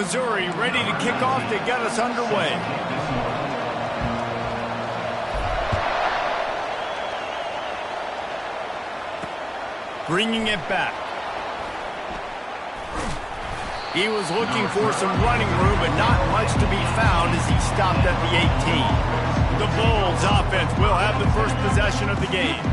Missouri ready to kick off to get us underway. Bringing it back. He was looking for some running room, but not much to be found as he stopped at the 18. The Bulls offense will have the first possession of the game.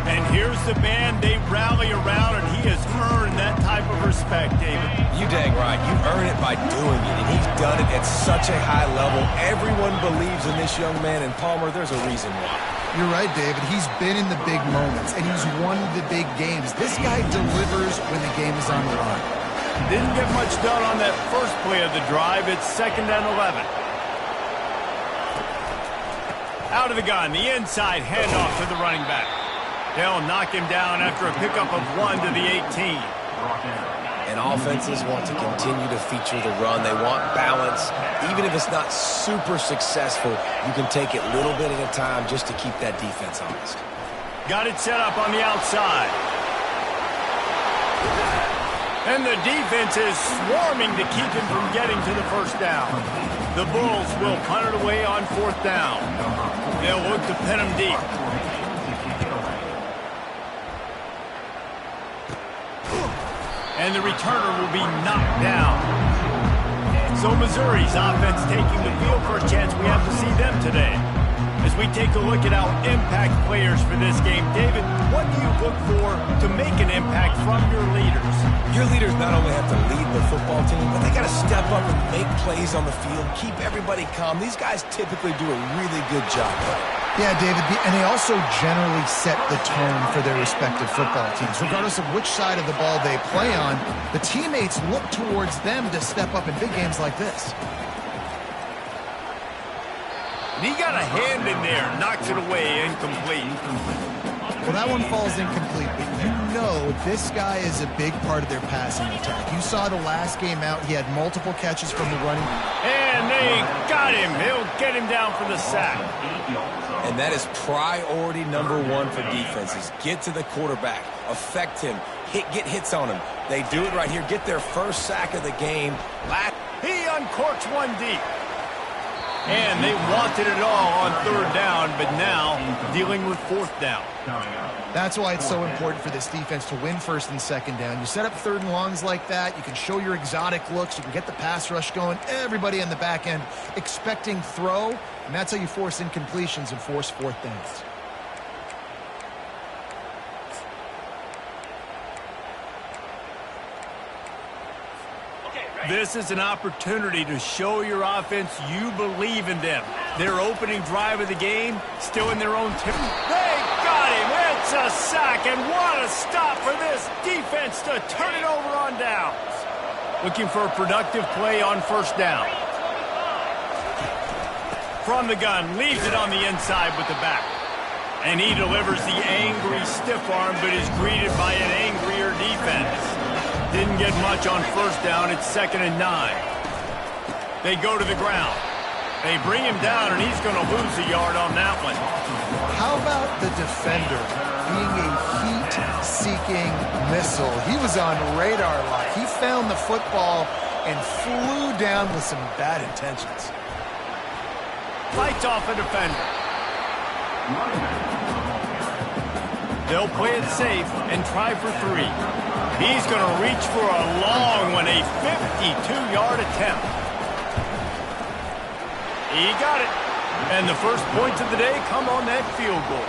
And here's the band they rally around, and he has earned that type of respect, David. You dang right. You earn it by doing it, and he's done it at such a high level. Everyone believes in this young man, and Palmer, there's a reason why. You're right, David. He's been in the big moments, and he's won the big games. This guy delivers when the game is on the line. Didn't get much done on that first play of the drive. It's 2nd and 11. Out of the gun, the inside handoff to the running back. They'll knock him down after a pickup of 1 to the 18. And offenses want to continue to feature the run. They want balance. Even if it's not super successful, you can take it little bit at a time just to keep that defense honest. Got it set up on the outside. And the defense is swarming to keep him from getting to the first down. The Bulls will punt it away on 4th down. They'll look to pin him deep. And the returner will be knocked down. So Missouri's offense taking the field for a chance. We have to see them today. As we take a look at our impact players for this game, David, what do you look for to make an impact from your leaders? Your leaders not only have to lead the football team, but they got to step up and make plays on the field, keep everybody calm. These guys typically do a really good job. Yeah, David, and they also generally set the tone for their respective football teams. Regardless of which side of the ball they play on, the teammates look towards them to step up in big games like this. He got a hand in there, knocks it away, incomplete. Well, that one falls incomplete, but you know this guy is a big part of their passing attack. You saw the last game out, he had multiple catches from the running. And they got him. He'll get him down for the sack. And that is priority number 1 for defenses. Get to the quarterback, affect him, get hits on him. They do it right here, get their first sack of the game. He uncorks one deep. And they wanted it all on 3rd down, but now dealing with 4th down. That's why it's so important for this defense to win 1st and 2nd down. You set up 3rd and longs like that, you can show your exotic looks, you can get the pass rush going, everybody on the back end expecting throw, and that's how you force incompletions and force 4th downs. This is an opportunity to show your offense you believe in them. Their opening drive of the game, still in their own territory. They got him. It's a sack, and what a stop for this defense to turn it over on downs. Looking for a productive play on 1st down. From the gun, leaves it on the inside with the back. And he delivers the angry stiff arm, but is greeted by an angrier defense. Didn't get much on 1st down. It's 2nd and 9. They go to the ground. They bring him down, and he's going to lose a yard on that one. How about the defender being a heat-seeking missile? He was on radar lock. He found the football and flew down with some bad intentions. Fights off a defender. They'll play it safe and try for 3. He's going to reach for a long one, a 52-yard attempt. He got it. And the first points of the day come on that field goal.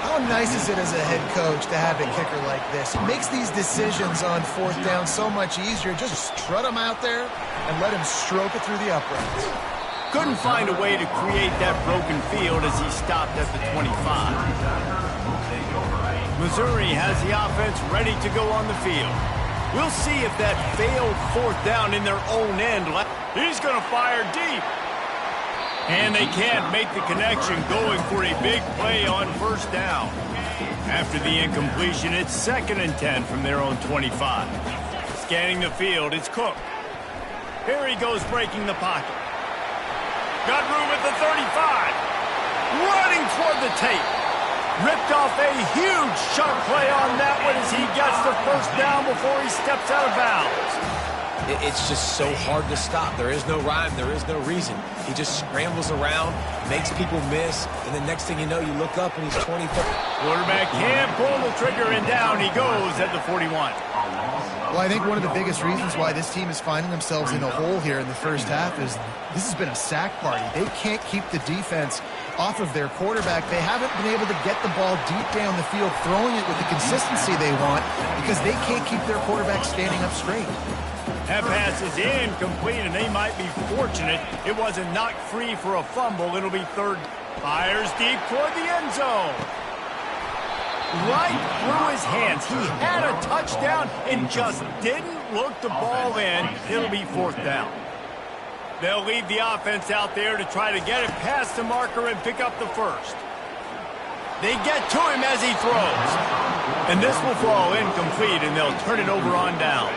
How nice is it as a head coach to have a kicker like this? It makes these decisions on 4th down so much easier. Just strut him out there and let him stroke it through the uprights. Couldn't find a way to create that broken field as he stopped at the 25. Missouri has the offense ready to go on the field. We'll see if that failed 4th down in their own end. He's going to fire deep. And they can't make the connection, going for a big play on 1st down. After the incompletion, it's 2nd and 10 from their own 25. Scanning the field, it's Cook. Here he goes breaking the pocket. Got room at the 35. Running toward the tape. Ripped off a huge sharp play on that one as he gets the 1st down before he steps out of bounds. It's just so hard to stop. There is no rhyme. There is no reason. He just scrambles around, makes people miss, and the next thing you know, you look up and he's 24. Quarterback can't pull the trigger, and down he goes at the 41. Well, I think one of the biggest reasons why this team is finding themselves in a hole here in the first half is this has been a sack party. They can't keep the defense off of their quarterback. They haven't been able to get the ball deep down the field, throwing it with the consistency they want because they can't keep their quarterback standing up straight. That pass is incomplete, and they might be fortunate it wasn't knocked free for a fumble. It'll be third. Fires deep toward the end zone. Right through his hands. He had a touchdown and just didn't look the ball in. It'll be fourth down. They'll leave the offense out there to try to get it past the marker and pick up the first. They get to him as he throws. And this will fall incomplete, and they'll turn it over on downs.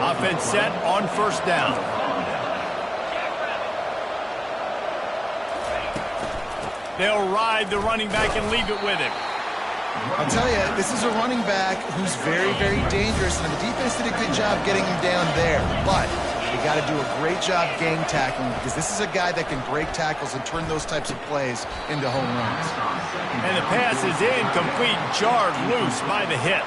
Offense set on first down. They'll ride the running back and leave it with him. I'll tell you, this is a running back who's very, very dangerous, and the defense did a good job getting him down there. But they got to do a great job gang tackling because this is a guy that can break tackles and turn those types of plays into home runs. And the pass is incomplete, jarred loose by the hip.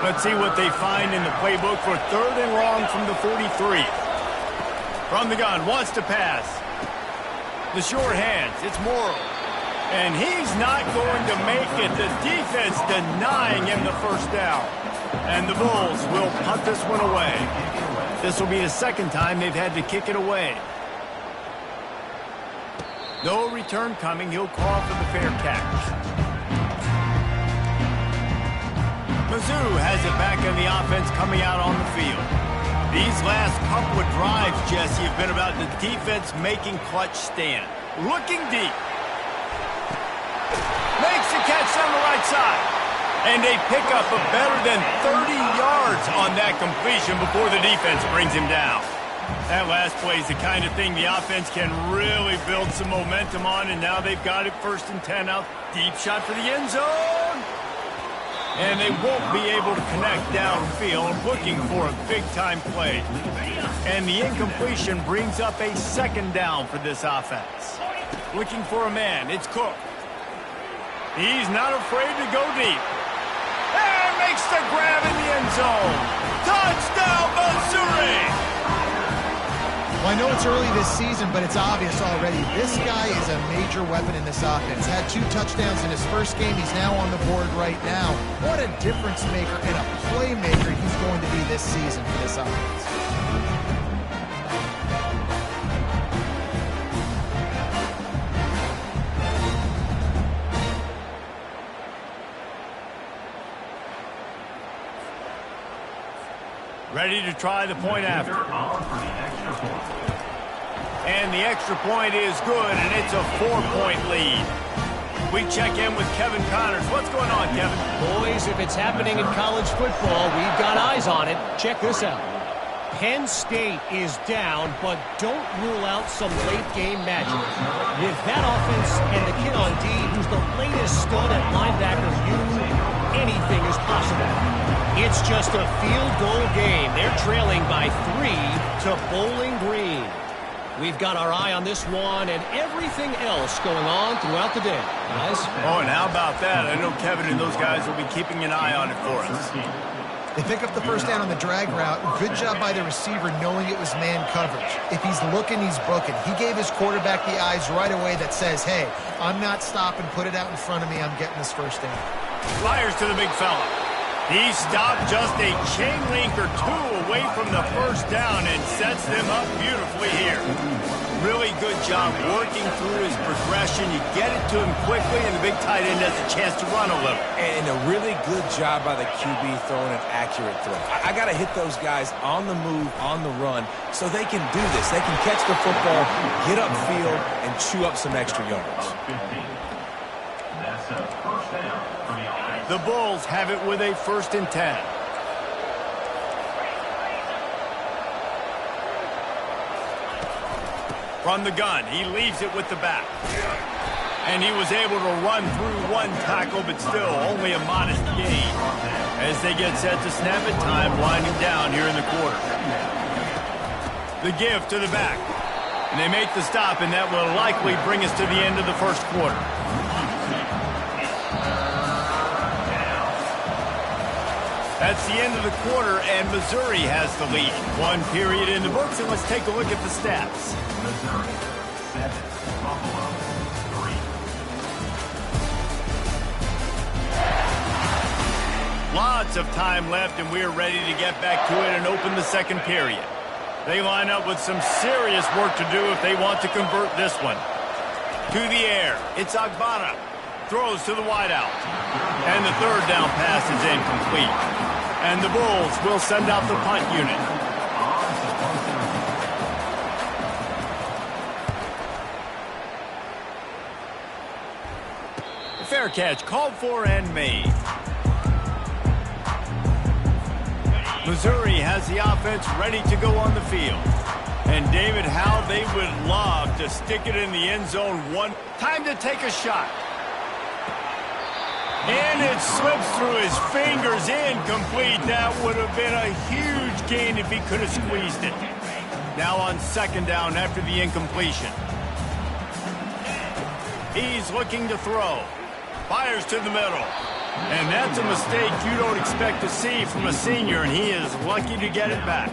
Let's see what they find in the playbook for third and long from the 43. From the gun, wants to pass. The short hands, it's Morrow. And he's not going to make it. The defense denying him the first down. And the Bulls will punt this one away. This will be the second time they've had to kick it away. No return coming. He'll call for the fair catch. Mizzou has it back in the offense coming out on the field. These last couple of drives, Jesse, have been about the defense making clutch stand. Looking deep. Makes the catch on the right side. And they pick up a better than 30 yards on that completion before the defense brings him down. That last play is the kind of thing the offense can really build some momentum on, and now they've got it first and 10 out. Deep shot for the end zone. And they won't be able to connect downfield, looking for a big-time play. And the incompletion brings up a second down for this offense. Looking for a man, it's Cook. He's not afraid to go deep. And makes the grab in the end zone. Touchdown, Missouri! Well, I know it's early this season, but it's obvious already. This guy is a major weapon in this offense. Had 2 touchdowns in his first game. He's now on the board right now. What a difference maker and a playmaker he's going to be this season for this offense. Ready to try the point after. And the extra point is good, and it's a 4-point lead. We check in with Kevin Connors. What's going on, Kevin? Boys, if it's happening in college football, we've got eyes on it. Check this out. Penn State is down, but don't rule out some late-game magic. With that offense and the kid on D, who's the latest stud at linebacker, anything is possible. It's just a field goal game. They're trailing by 3 to Bowling Green. We've got our eye on this one and everything else going on throughout the day, guys. Oh, and how about that? I know Kevin and those guys will be keeping an eye on it for us. They pick up the first down on the drag route. Good job by the receiver knowing it was man coverage. If he's looking, he's booking. He gave his quarterback the eyes right away that says, hey, I'm not stopping. Put it out in front of me. I'm getting this first down. Flyers to the big fella. He stopped just a chain link or 2 away from the first down and sets them up beautifully here. Really good job working through his progression. You get it to him quickly, and the big tight end has a chance to run a little. And a really good job by the QB throwing an accurate throw. I got to hit those guys on the move, on the run, so they can do this. They can catch the football, get upfield, and chew up some extra yards. The Bulls have it with a first and 10. From the gun, he leaves it with the back. And he was able to run through 1 tackle, but still only a modest gain. As they get set to snap it, time winding down here in the quarter. The give to the back. And they make the stop, and that will likely bring us to the end of the first quarter. That's the end of the quarter, and Missouri has the lead. One period in the books, and let's take a look at the stats. Missouri, 7, Buffalo, 3. Lots of time left, and we're ready to get back to it and open the second period. They line up with some serious work to do if they want to convert this one. To the air, it's Agbana. Throws to the wideout. And the third down pass is incomplete. And the Bulls will send out the punt unit. Fair catch called for and made. Missouri has the offense ready to go on the field. And David, how they would love to stick it in the end zone one. Time to take a shot. And it slips through his fingers, incomplete. That would have been a huge gain if he could have squeezed it. Now on second down after the incompletion. He's looking to throw. Fires to the middle. And that's a mistake you don't expect to see from a senior, and he is lucky to get it back.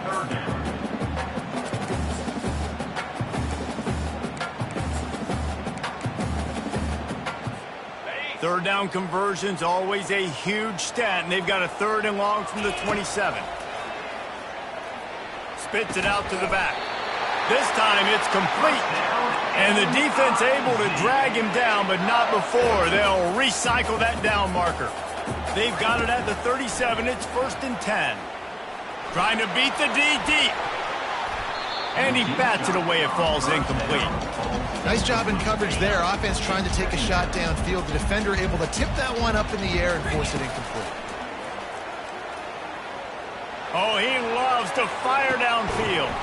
Third down conversion's always a huge stat, and they've got a 3rd and long from the 27. Spits it out to the back. This time it's complete. And the defense able to drag him down, but not before. They'll recycle that down marker. They've got it at the 37. It's 1st and 10. Trying to beat the D deep. And he bats it away. It falls incomplete. Nice job in coverage there. Offense trying to take a shot downfield. The defender able to tip that one up in the air and force it incomplete. Oh, he loves to fire downfield.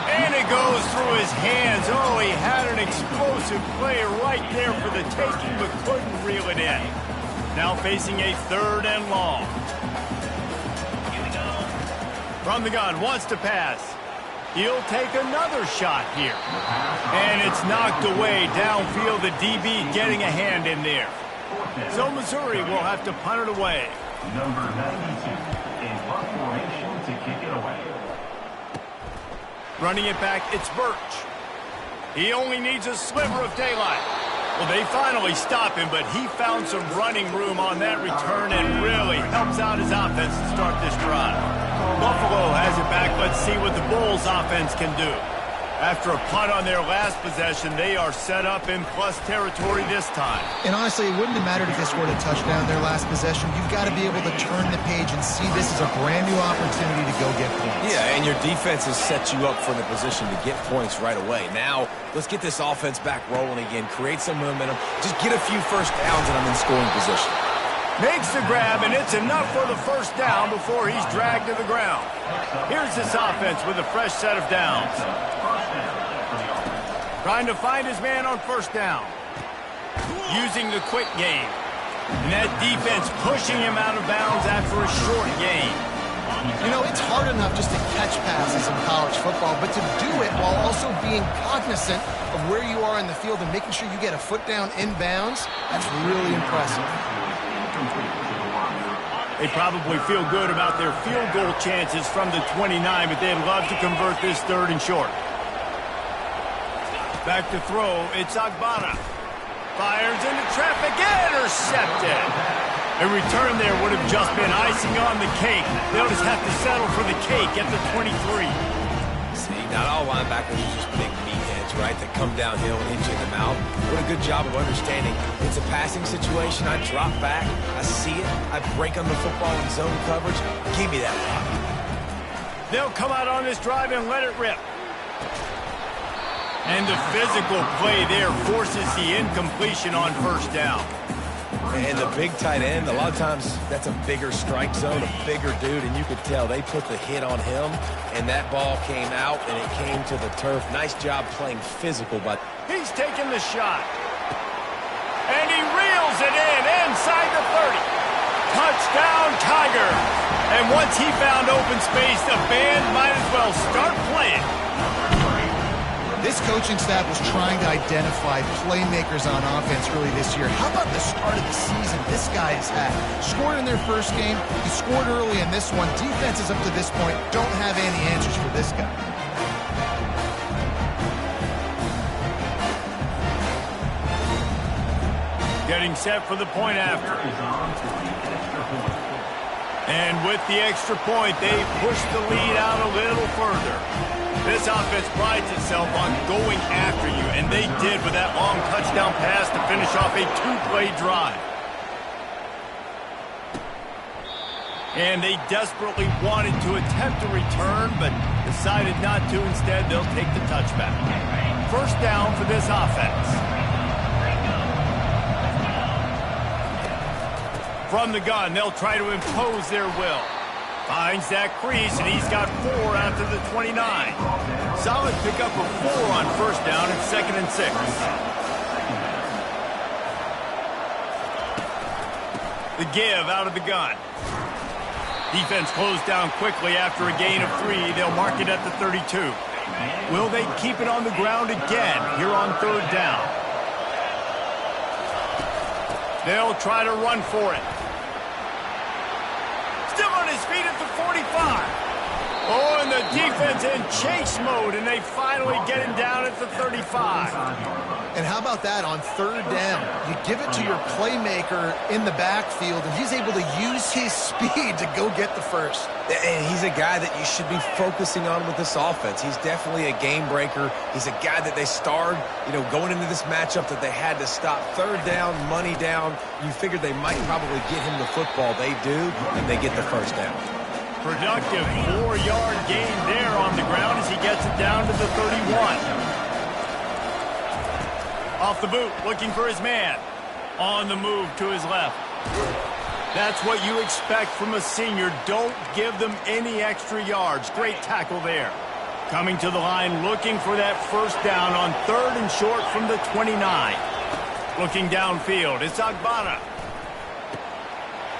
And it goes through his hands. Oh, he had an explosive play right there for the taking, but couldn't reel it in. Now facing a 3rd and long. From the gun, wants to pass. He'll take another shot here. And it's knocked away downfield. The DB getting a hand in there. So Missouri will have to punt it away. Number 92 in punt formation to kick it away. Running it back, it's Birch. He only needs a sliver of daylight. Well, they finally stop him, but he found some running room on that return and really helps out his offense to start this drive. Buffalo has it back. Let's see what the Bulls offense can do. After a punt on their last possession, they are set up in plus territory this time. And honestly, it wouldn't have mattered if they scored a touchdown their last possession. You've got to be able to turn the page and see this as a brand new opportunity to go get points. Yeah, and your defense has set you up for the position to get points right away. Now, let's get this offense back rolling again, create some momentum, just get a few first downs, and I'm in scoring position. Makes the grab, and it's enough for the first down before he's dragged to the ground. Here's this offense with a fresh set of downs. Trying to find his man on first down. Using the quick game. And that defense pushing him out of bounds after a short gain. You know, it's hard enough just to catch passes in college football, but to do it while also being cognizant of where you are in the field and making sure you get a foot down in bounds, that's really impressive. They probably feel good about their field goal chances from the 29, but they'd love to convert this 3rd and short. Back to throw, it's Agbana. Fires into traffic, intercepted. A return there would have just been icing on the cake. They'll just have to settle for the cake at the 23. See, not all linebackers are just big meatheads, right, that come downhill and hit you in the mouth. What a good job of understanding. It's a passing situation. I drop back. I see it. I break on the football in zone coverage. Give me that rock. They'll come out on this drive and let it rip. And the physical play there forces the incompletion on first down. And the big tight end, a lot of times that's a bigger strike zone, a bigger dude, and you could tell they put the hit on him, and that ball came out, and it came to the turf. Nice job playing physical, but he's taking the shot. And he reels it in inside the 30. Touchdown, Tiger. And once he found open space, the band might as well start playing. This coaching staff was trying to identify playmakers on offense early this year. How about the start of the season this guy has had? Scored in their first game. He scored early in this one. Defenses up to this point don't have any answers for this guy. Getting set for the point after. And with the extra point, they push the lead out a little further. This offense prides itself on going after you, and they did with that long touchdown pass to finish off a two-play drive. And they desperately wanted to attempt a return, but decided not to. Instead, they'll take the touchback. First down for this offense. From the gun, they'll try to impose their will. Finds that crease, and he's got 4 after the 29. Solid pickup of 4 on first down and 2nd and 6. The give out of the gun. Defense closed down quickly after a gain of 3. They'll mark it at the 32. Will they keep it on the ground again here on 3rd down? They'll try to run for it. Still on his feet at the 45. Oh, and the defense in chase mode, and they finally get him down at the 35. And how about that on 3rd down? You give it to your playmaker in the backfield, and he's able to use his speed to go get the first. And he's a guy that you should be focusing on with this offense. He's definitely a game breaker. He's a guy that they starred, going into this matchup that they had to stop. 3rd down, money down. You figured they might probably get him the football. They do, and they get the first down. Productive 4-yard gain there on the ground as he gets it down to the 31. Off the boot, looking for his man. On the move to his left. That's what you expect from a senior. Don't give them any extra yards. Great tackle there. Coming to the line, looking for that first down on 3rd and short from the 29. Looking downfield, it's Agbana.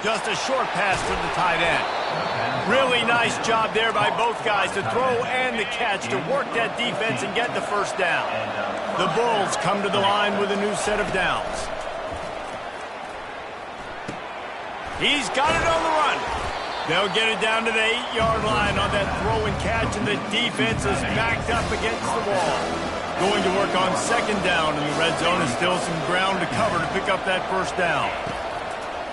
Just a short pass to the tight end. Really nice job there by both guys to throw and the catch to work that defense and get the first down. The Bulls come to the line with a new set of downs. He's got it on the run. They'll get it down to the 8-yard line on that throw and catch, and the defense is backed up against the wall. Going to work on 2nd down, and the red zone is still some ground to cover to pick up that first down.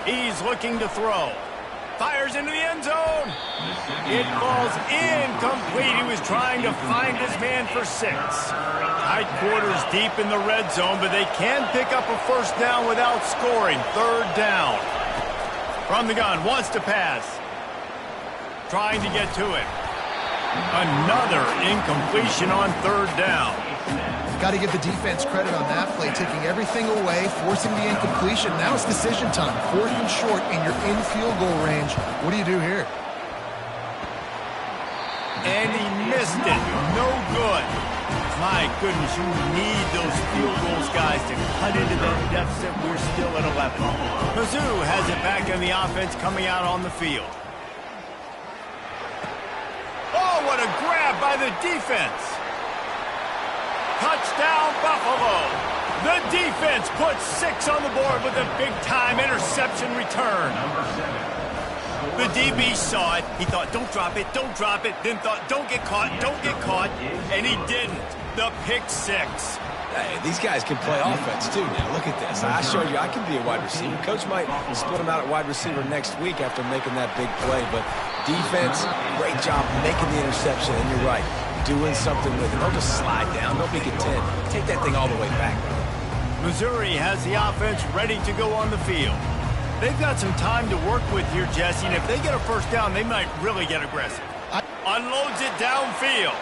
He's looking to throw. Fires into the end zone. It falls incomplete. He was trying to find his man for 6. Tight quarters deep in the red zone, but they can pick up a first down without scoring. 3rd down. From the gun, wants to pass. Trying to get to it. Another incompletion on 3rd down. Got to give the defense credit on that play, taking everything away, forcing the incompletion. Now it's decision time. 4th and short, and you're in field goal range. What do you do here? And he missed it. No good. My goodness, you need those field goals, guys, to cut into that deficit. We're still at 11. Mizzou has it back in the offense coming out on the field. Oh, what a grab by the defense. Touchdown, Buffalo. The defense puts 6 on the board with a big-time interception return. The DB saw it. He thought, don't drop it, don't drop it. Then thought, don't get caught, and he didn't. The pick 6. Hey, these guys can play offense, too, now. Look at this. I showed you I can be a wide receiver. Coach might split him out at wide receiver next week after making that big play. But defense, great job making the interception. And you're right, doing something with it. Don't just slide down. Don't be content. Take that thing all the way back. Missouri has the offense ready to go on the field. They've got some time to work with here, Jesse, and if they get a first down, they might really get aggressive. Unloads it downfield.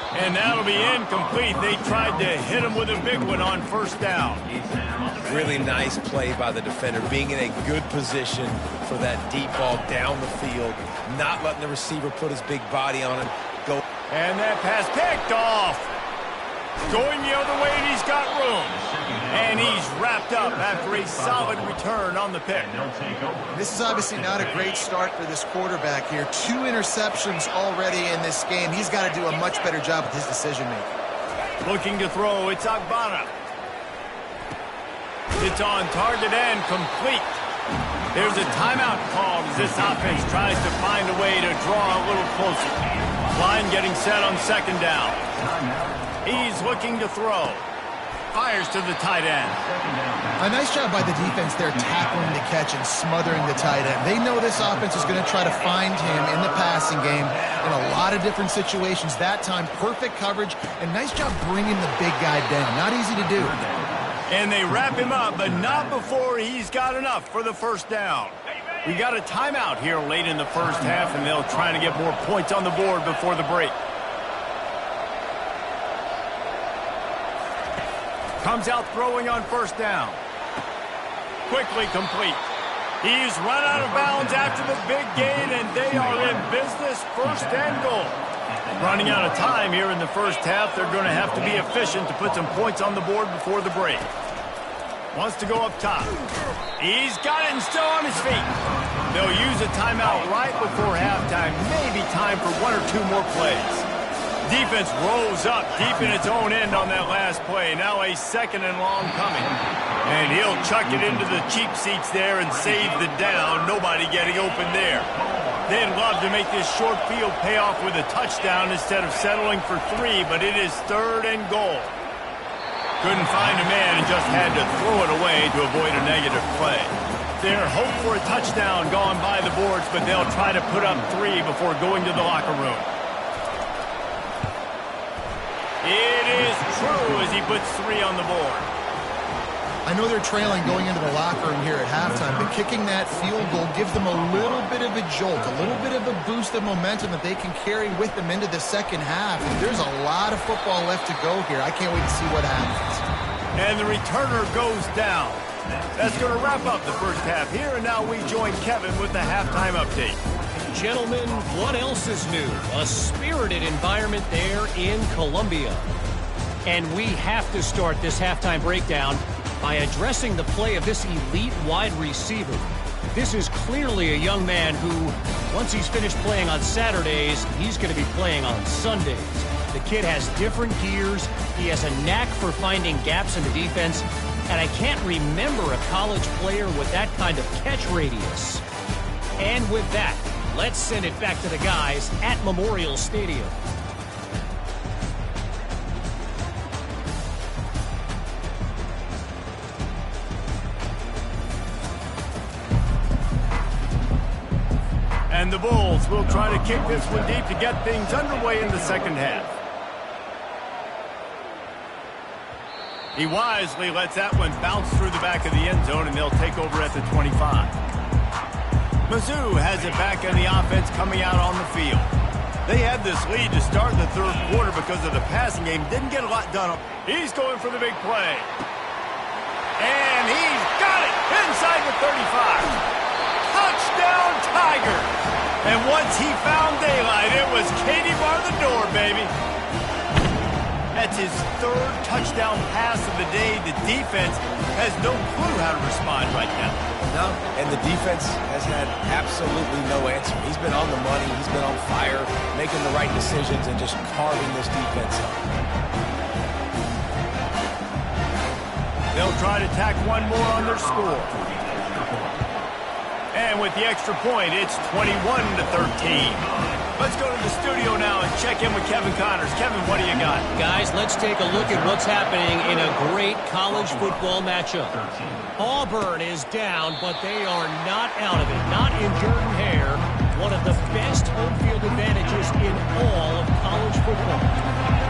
And that'll be incomplete. They tried to hit him with a big one on first down. Really nice play by the defender, being in a good position for that deep ball down the field, not letting the receiver put his big body on him. Go. And that pass picked off. Going the other way, and he's got room. And he's wrapped picked up after a solid return on the pick. This is obviously not a great start for this quarterback here. 2 interceptions already in this game. He's got to do a much better job with his decision-making. Looking to throw, it's Agbana. It's on target and complete. There's a timeout called as this offense tries to find a way to draw a little closer. Line getting set on second down. He's looking to throw. Fires to the tight end. A nice job by the defense there tackling the catch and smothering the tight end. They know this offense is going to try to find him in the passing game in a lot of different situations. That time, perfect coverage, and nice job bringing the big guy down. Not easy to do. And they wrap him up, but not before he's got enough for the first down. We got a timeout here late in the first half, and they'll try to get more points on the board before the break. Comes out throwing on first down. Quickly complete. He's run out of bounds after the big gain, and they are in business, first and goal. Running out of time here in the first half. They're going to have to be efficient to put some points on the board before the break. Wants to go up top. He's got it and still on his feet. They'll use a timeout right before halftime. Maybe time for 1 or 2 more plays. Defense rolls up deep in its own end on that last play. Now a second and long coming. And he'll chuck it into the cheap seats there and save the down. Nobody getting open there. They'd love to make this short field pay off with a touchdown instead of settling for 3, but it is third and goal. Couldn't find a man and just had to throw it away to avoid a negative play. Their hope for a touchdown gone by the boards, but they'll try to put up 3 before going to the locker room. It is true as he puts 3 on the board. I know they're trailing going into the locker room here at halftime, but kicking that field goal gives them a little bit of a jolt, a little bit of a boost of momentum that they can carry with them into the second half. And there's a lot of football left to go here. I can't wait to see what happens. And the returner goes down. That's going to wrap up the first half here, and now we join Kevin with the halftime update. Gentlemen, what else is new? A spirited environment there in Columbia. And we have to start this halftime breakdown by addressing the play of this elite wide receiver. This is clearly a young man who, once he's finished playing on Saturdays, he's going to be playing on Sundays. The kid has different gears. He has a knack for finding gaps in the defense. And I can't remember a college player with that kind of catch radius. And with that, let's send it back to the guys at Memorial Stadium. And the Bulls will try to kick this one deep to get things underway in the second half. He wisely lets that one bounce through the back of the end zone, and they'll take over at the 25. Mizzou has it back in the offense coming out on the field. They had this lead to start the third quarter because of the passing game. Didn't get a lot done. He's going for the big play. And he's got it inside the 35. Touchdown, Tiger! And once he found daylight, it was Katie bar the door, baby. That's his third touchdown pass of the day. The defense has no clue how to respond right now. No, and the defense has had absolutely no answer. He's been on the money. He's been on fire, making the right decisions and just carving this defense up. They'll try to tack one more on their score. And with the extra point, it's 21-13. Let's go to the studio now and check in with Kevin Connors. Kevin, what do you got? Guys, let's take a look at what's happening in a great college football matchup. Auburn is down, but they are not out of it. Not in Jordan-Hare, one of the best home field advantages in all of college football.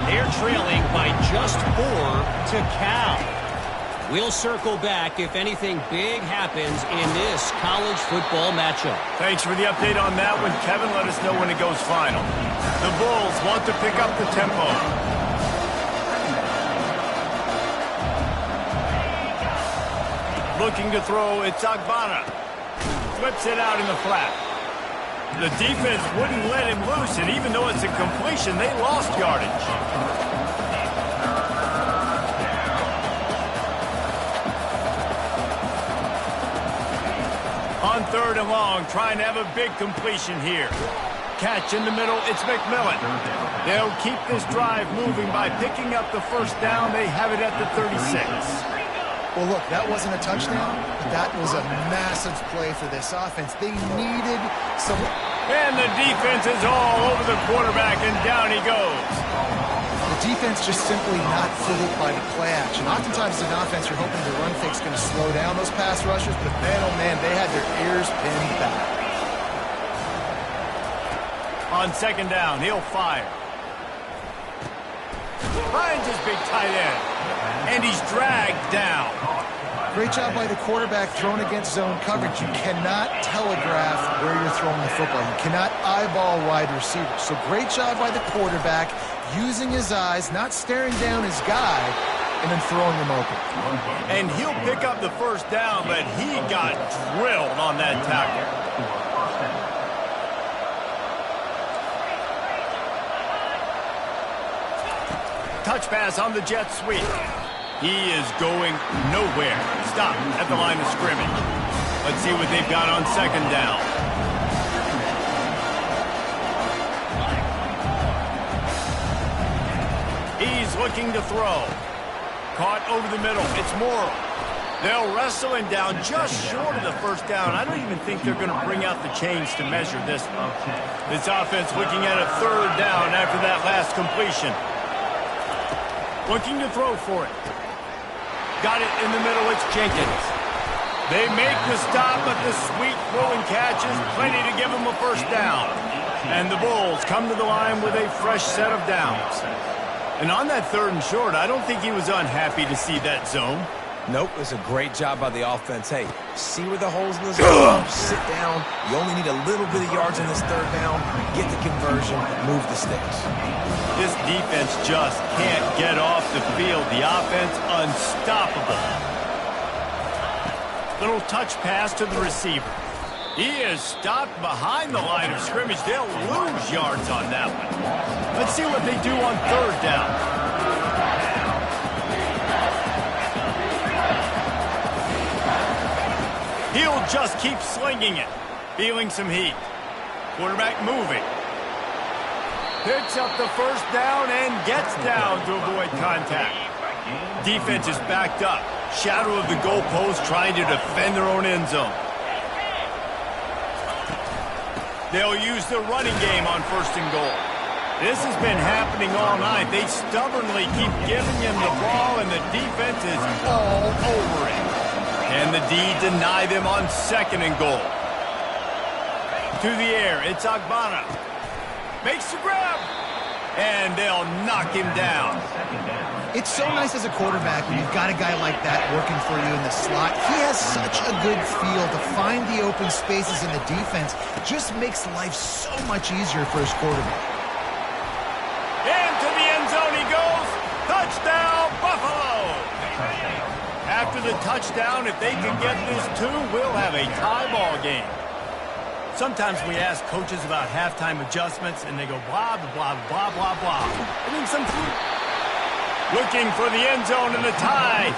They're trailing by just 4 to Cal. We'll circle back if anything big happens in this college football matchup. Thanks for the update on that one, Kevin. Let us know when it goes final. The Bulls want to pick up the tempo. Looking to throw, it's Agbana. Flips it out in the flat. The defense wouldn't let him loose, and even though it's a completion, they lost yardage. 3rd and long, trying to have a big completion here. Catch in the middle, it's McMillan. They'll keep this drive moving by picking up the first down. They have it at the 36. Well, look, that wasn't a touchdown, but that was a massive play for this offense. They needed some... And the defense is all over the quarterback, and down he goes. The defense just simply not fooled by the play action. Oftentimes, as an offense, you're hoping the run fake's going to slow down those pass rushers, but man, oh man, they had their ears pinned back. On 2nd down, he'll fire. Finds his big tight end. And he's dragged down. Great job by the quarterback thrown against zone coverage. You cannot telegraph where you're throwing the football. You cannot eyeball wide receivers. So great job by the quarterback using his eyes, not staring down his guy, and then throwing him open. And he'll pick up the first down, but he got drilled on that tackle. Touch pass on the jet sweep. He is going nowhere. Stop at the line of scrimmage. Let's see what they've got on 2nd down. He's looking to throw. Caught over the middle. It's Morrow. They'll wrestle him down just short of the first down. I don't even think they're going to bring out the chains to measure this one. This offense looking at a 3rd down after that last completion. Looking to throw for it. Got it in the middle, it's Jenkins. They make the stop, but the sweet throwing catch is plenty to give them a first down. And the Bulls come to the line with a fresh set of downs. And on that 3rd and short, I don't think he was unhappy to see that zone. Nope, it was a great job by the offense. Hey, see where the holes in the zone are, sit down. You only need a little bit of yards in this 3rd down. Get the conversion, move the sticks. This defense just can't get off the field. The offense unstoppable. Little touch pass to the receiver. He is stopped behind the line of scrimmage. They'll lose yards on that one. Let's see what they do on 3rd down. He'll just keep slinging it. Feeling some heat. Quarterback moving. Picks up the first down and gets down to avoid contact. Defense is backed up. Shadow of the goalpost trying to defend their own end zone. They'll use the running game on 1st and goal. This has been happening all night. They stubbornly keep giving him the ball, and the defense is all over it. And the D deny them on 2nd and goal. To the air, it's Agbana. Makes the grab. And they'll knock him down. It's so nice as a quarterback when you've got a guy like that working for you in the slot. He has such a good feel to find the open spaces in the defense. Just makes life so much easier for his quarterback. Into the end zone he goes. Touchdown, Buffalo. After the touchdown, if they can get this 2, we'll have a tie ball game. Sometimes we ask coaches about halftime adjustments, and they go blah, blah, blah, blah, blah. I mean, looking for the end zone and the tie.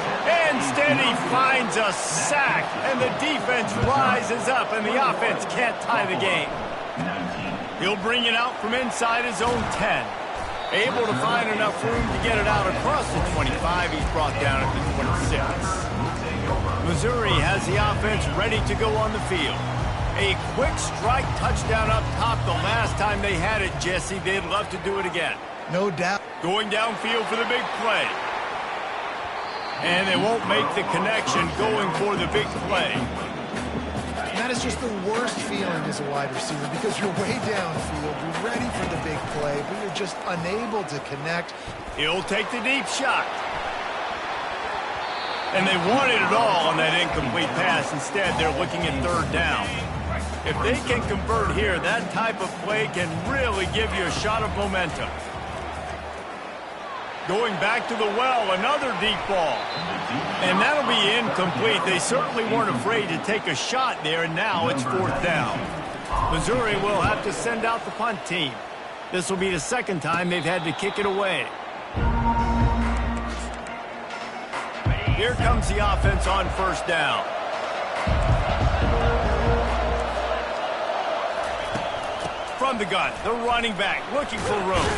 Instead, he finds a sack, and the defense rises up, and the offense can't tie the game. He'll bring it out from inside his own 10. Able to find enough room to get it out across the 25. He's brought down at the 26. Missouri has the offense ready to go on the field. A quick strike touchdown up top the last time they had it, Jesse. They'd love to do it again. No doubt. Going downfield for the big play. And they won't make the connection going for the big play. And that is just the worst feeling as a wide receiver because you're way downfield, you're ready for the big play, but you're just unable to connect. He'll take the deep shot. And they wanted it all on that incomplete pass. Instead, they're looking at 3rd down. If they can convert here, that type of play can really give you a shot of momentum. Going back to the well, another deep ball. And that'll be incomplete. They certainly weren't afraid to take a shot there, and now it's 4th down. Missouri will have to send out the punt team. This will be the 2nd time they've had to kick it away. Here comes the offense on 1st down. From the gun, the running back looking for room.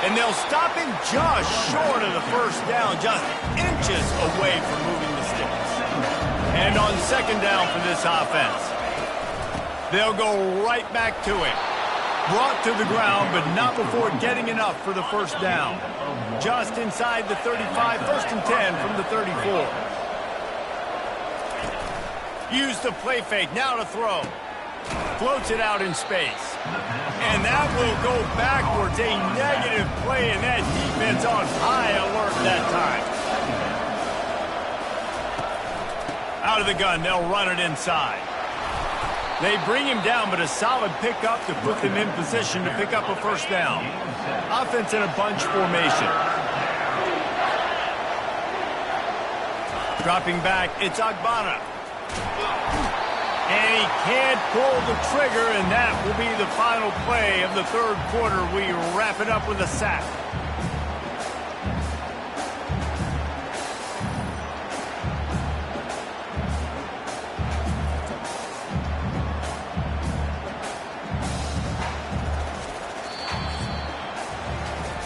And they'll stop him just short of the first down, just inches away from moving the sticks. And on second down for this offense, they'll go right back to it. Brought to the ground, but not before getting enough for the first down. Just inside the 35, first and 10 from the 34. Use the play fake, now to throw. Floats it out in space. And that will go backwards. A negative play, and that defense on high alert that time. Out of the gun, they'll run it inside. They bring him down, but a solid pickup to put them in position to pick up a first down. Offense in a bunch formation. Dropping back, it's Agbana. And he can't pull the trigger, and that will be the final play of the third quarter. We wrap it up with a sack.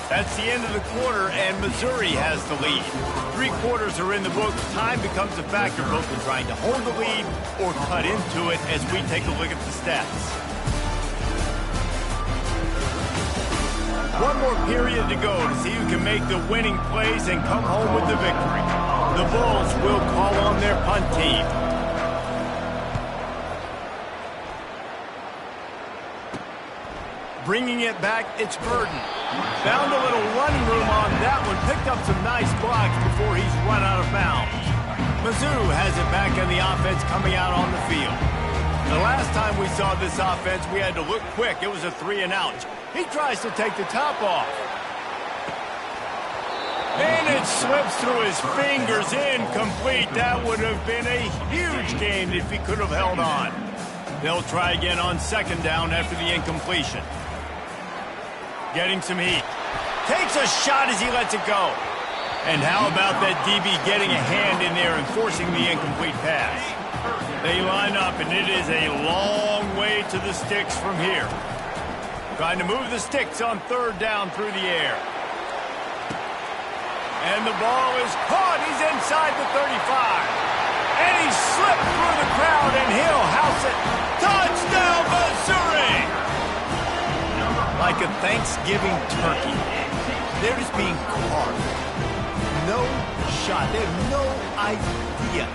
That's the end of the quarter, and Missouri has the lead. 3 quarters are in the book. Time becomes a factor, both in trying to hold the lead or cut into it as we take a look at the stats. One more period to go to see who can make the winning plays and come home with the victory. The Bulls will call on their punt team. Bringing it back, it's Burden. Found a little running room on that one. Picked up some nice blocks before he's run out of bounds. Mizzou has it back on the offense coming out on the field. The last time we saw this offense, we had to look quick. It was a 3 and out. He tries to take the top off. And it slips through his fingers, incomplete. That would have been a huge gain if he could have held on. They'll try again on second down after the incompletion. Getting some heat. Takes a shot as he lets it go. And how about that DB getting a hand in there and forcing the incomplete pass? They line up, and it is a long way to the sticks from here. Trying to move the sticks on third down through the air. And the ball is caught. He's inside the 35. And he slipped through the crowd, and he'll house it. Touchdown, Missouri! Like a Thanksgiving turkey, they're just being carved. No shot. They have no idea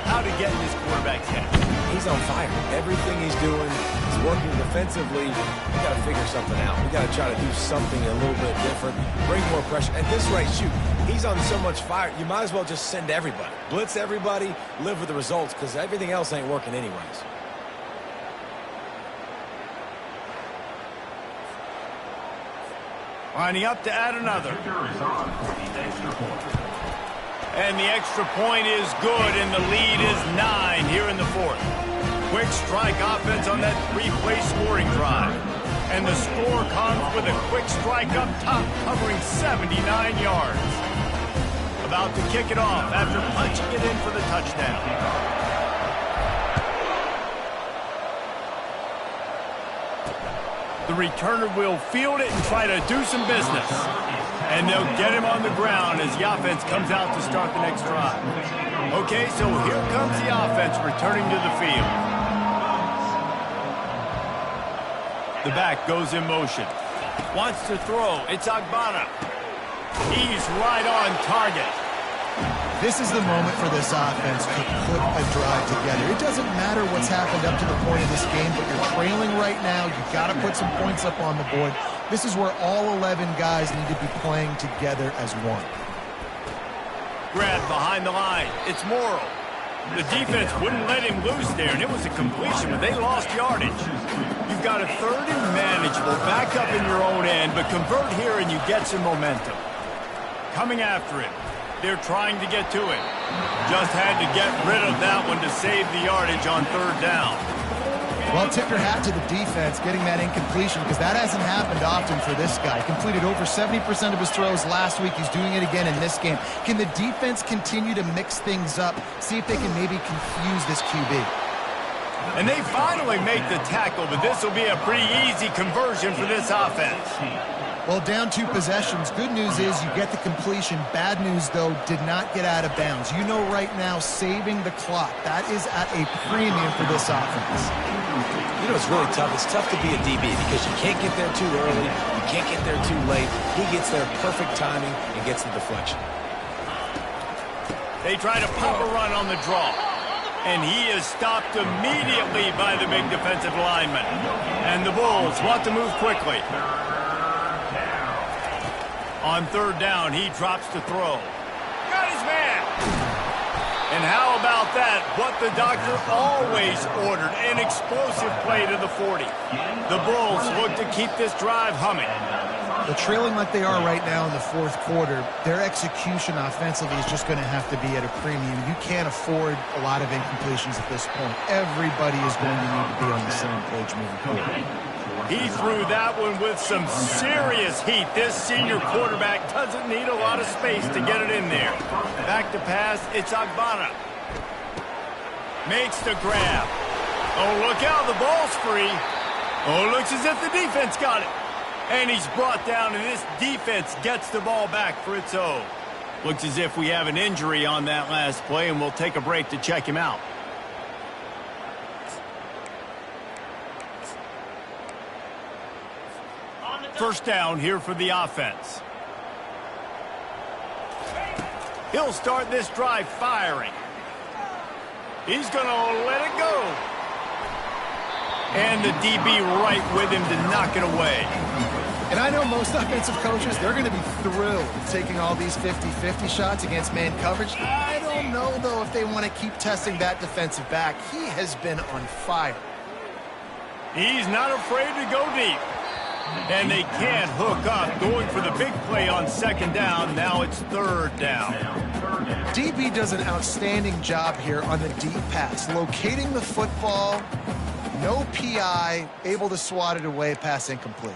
how to get in this quarterback's head. He's on fire. Everything he's doing is working defensively. We got to figure something out. We got to try to do something a little bit different, bring more pressure. At this rate, shoot, he's on so much fire, you might as well just send everybody. Blitz everybody, live with the results, because everything else ain't working anyways. Lining up to add another. And the extra point is good, and the lead is 9 here in the fourth. Quick strike offense on that 3-play scoring drive. And the score comes with a quick strike up top, covering 79 yards. About to kick it off after punching it in for the touchdown. The returner will field it and try to do some business. And they'll get him on the ground as the offense comes out to start the next drive. Okay, so here comes the offense returning to the field. The back goes in motion. Wants to throw. It's Agbana. He's right on target. This is the moment for this offense to put a drive together. It doesn't matter what's happened up to the point of this game, but you're trailing right now. You've got to put some points up on the board. This is where all 11 guys need to be playing together as one. Grab behind the line. It's Morrow. The defense wouldn't let him loose there, and it was a completion, but they lost yardage. You've got a third and manageable. Back up in your own end, but convert here and you get some momentum. Coming after him. They're trying to get to it. Just had to get rid of that one to save the yardage on third down. Well, tip your hat to the defense getting that incompletion, because that hasn't happened often for this guy. Completed over 70% of his throws last week. He's doing it again in this game. Can the defense continue to mix things up? See if they can maybe confuse this QB. And they finally make the tackle, but this will be a pretty easy conversion for this offense. Well, down 2 possessions. Good news is you get the completion. Bad news, though, did not get out of bounds. You know right now, saving the clock, that is at a premium for this offense. You know, it's really tough. It's tough to be a DB because you can't get there too early. You can't get there too late. He gets there perfect timing and gets the deflection. They try to pop a run on the draw. And he is stopped immediately by the big defensive lineman. And the Bulls want to move quickly. On 3rd down, he drops to throw. Got his man! And how about that? What the doctor always ordered, an explosive play to the 40. The Bulls look to keep this drive humming. But trailing like they are right now in the 4th quarter, their execution offensively is just going to have to be at a premium. You can't afford a lot of incompletions at this point. Everybody is going to need to be on the same page moving forward. He threw that one with some serious heat. This senior quarterback doesn't need a lot of space to get it in there. Back to pass, it's Agbana. Makes the grab. Oh, look out, the ball's free. Oh, looks as if the defense got it. And he's brought down, and this defense gets the ball back for its own. Looks as if we have an injury on that last play, and we'll take a break to check him out. First down here for the offense. He'll start this drive firing. He's going to let it go. And the DB right with him to knock it away. And I know most offensive coaches, they're going to be thrilled taking all these 50-50 shots against man coverage. I don't know, though, if they want to keep testing that defensive back. He has been on fire. He's not afraid to go deep. And they can't hook up, going for the big play on 2nd down. Now it's 3rd down. DB does an outstanding job here on the deep pass, locating the football, no PI, able to swat it away, pass incomplete.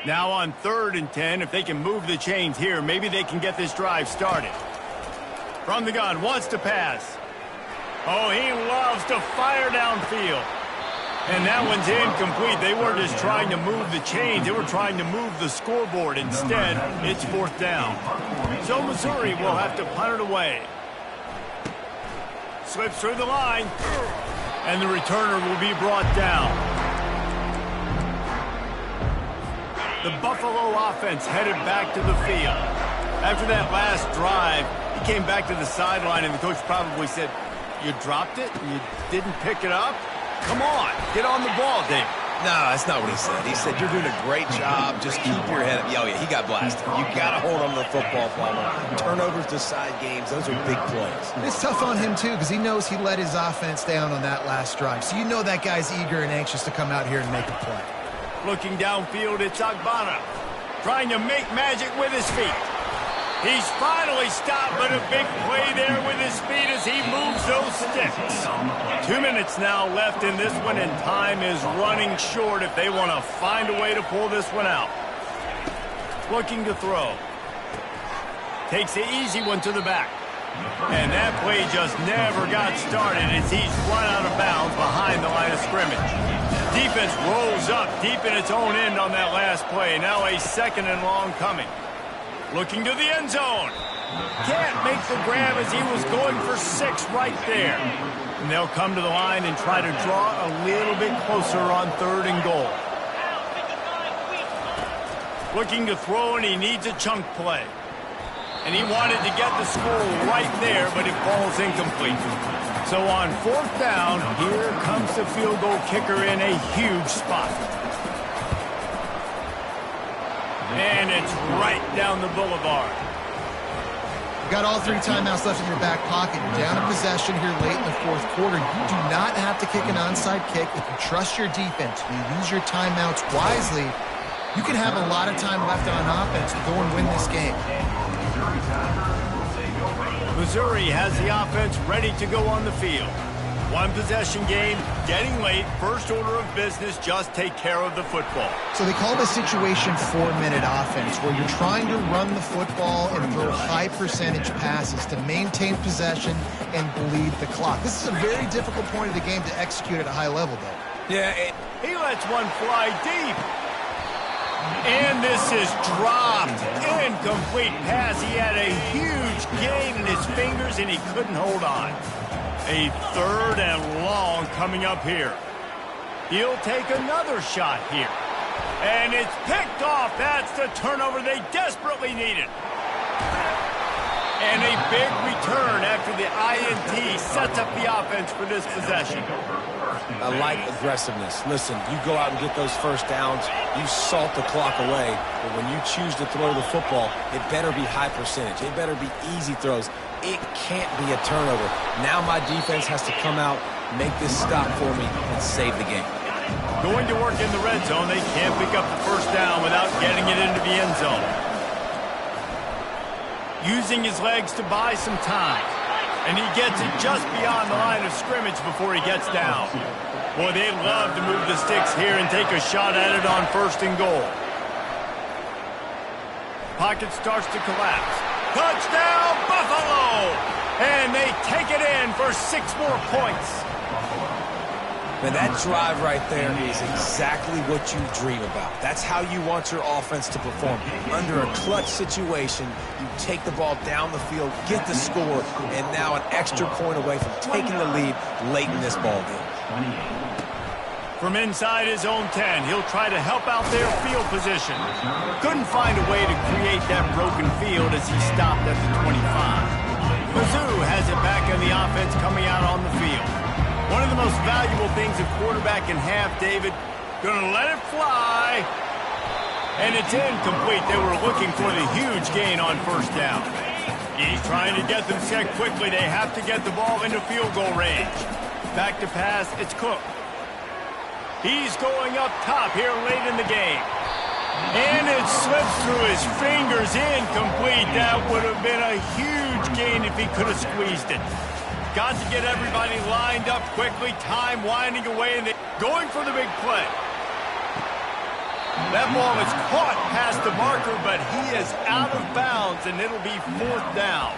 Now on 3rd and 10, if they can move the chains here, maybe they can get this drive started. From the gun, wants to pass. Oh, he loves to fire downfield. And that one's incomplete. They weren't just trying to move the chains. They were trying to move the scoreboard. Instead, it's 4th down. So Missouri will have to punt it away. Slips through the line. And the returner will be brought down. The Buffalo offense headed back to the field. After that last drive, he came back to the sideline, and the coach probably said, "You dropped it? You didn't pick it up? Come on, get on the ball, Dave." No, that's not what he said. He said, "You're doing a great job. Just keep your head up." Oh, yeah, he got blasted. You got to hold on to the football, Palmer. Turnovers decide games. Those are big plays. It's tough on him, too, because he knows he let his offense down on that last drive. So you know that guy's eager and anxious to come out here and make a play. Looking downfield, it's Agbana, trying to make magic with his feet. He's finally stopped, but a big play there with his feet as he moves those sticks. 2 minutes now left in this one, and time is running short if they want to find a way to pull this one out. Looking to throw. Takes the easy one to the back. And that play just never got started as he's run out of bounds behind the line of scrimmage. Defense rolls up deep in its own end on that last play. Now a 2nd and long coming. Looking to the end zone. Can't make the grab as he was going for 6 right there. And they'll come to the line and try to draw a little bit closer on 3rd and goal. Looking to throw, and he needs a chunk play. And he wanted to get the score right there, but it falls incomplete. So on 4th down, here comes the field goal kicker in a huge spot. And it's right down the boulevard. You got all 3 timeouts left in your back pocket. You're down a possession here late in the 4th quarter. You do not have to kick an onside kick. If you trust your defense, you use your timeouts wisely, you can have a lot of time left on offense to go and win this game. Missouri has the offense ready to go on the field. One possession game, getting late, first order of business, just take care of the football. So they call this situation 4-minute offense, where you're trying to run the football and throw high percentage passes to maintain possession and bleed the clock. This is a very difficult point of the game to execute at a high level, though. Yeah, he lets one fly deep. And this is dropped. Incomplete pass. He had a huge gain in his fingers, and he couldn't hold on. A 3rd and long coming up here. He'll take another shot here. And it's picked off. That's the turnover they desperately needed. And a big return after the INT sets up the offense for this possession. I like aggressiveness. Listen, you go out and get those first downs, you salt the clock away, but when you choose to throw the football, it better be high percentage. It better be easy throws. It can't be a turnover. Now my defense has to come out, make this stop for me, and save the game. Going to work in the red zone, they can't pick up the first down without getting it into the end zone. Using his legs to buy some time. And he gets it just beyond the line of scrimmage before he gets down. Boy, they love to move the sticks here and take a shot at it on 1st and goal. Pocket starts to collapse. Touchdown, Buffalo! And they take it in for 6 more points. Now that drive right there is exactly what you dream about. That's how you want your offense to perform. Under a clutch situation, you take the ball down the field, get the score, and now an extra point away from taking the lead late in this ball game. From inside his own 10, he'll try to help out their field position. Couldn't find a way to create that broken field as he stopped at the 25. Mizzou has it back in the offense coming out on the field. One of the most valuable things a quarterback can have, David. Gonna let it fly. And it's incomplete. They were looking for the huge gain on 1st down. He's trying to get them set quickly. They have to get the ball into field goal range. Back to pass, it's Cook. He's going up top here late in the game. And it slips through his fingers, incomplete. That would have been a huge gain if he could have squeezed it. Got to get everybody lined up quickly. Time winding away, and they're going for the big play. That ball is caught past the marker, but he is out of bounds, and it'll be 4th down.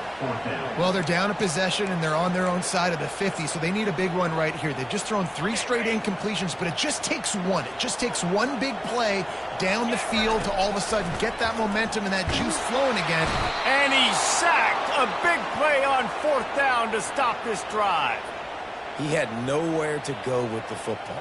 Well, they're down a possession, and they're on their own side of the 50, so they need a big one right here. They've just thrown 3 straight incompletions, but it just takes one. It just takes one big play down the field to all of a sudden get that momentum and that juice flowing again. And he's sacked. A big play on 4th down to stop this drive. He had nowhere to go with the football.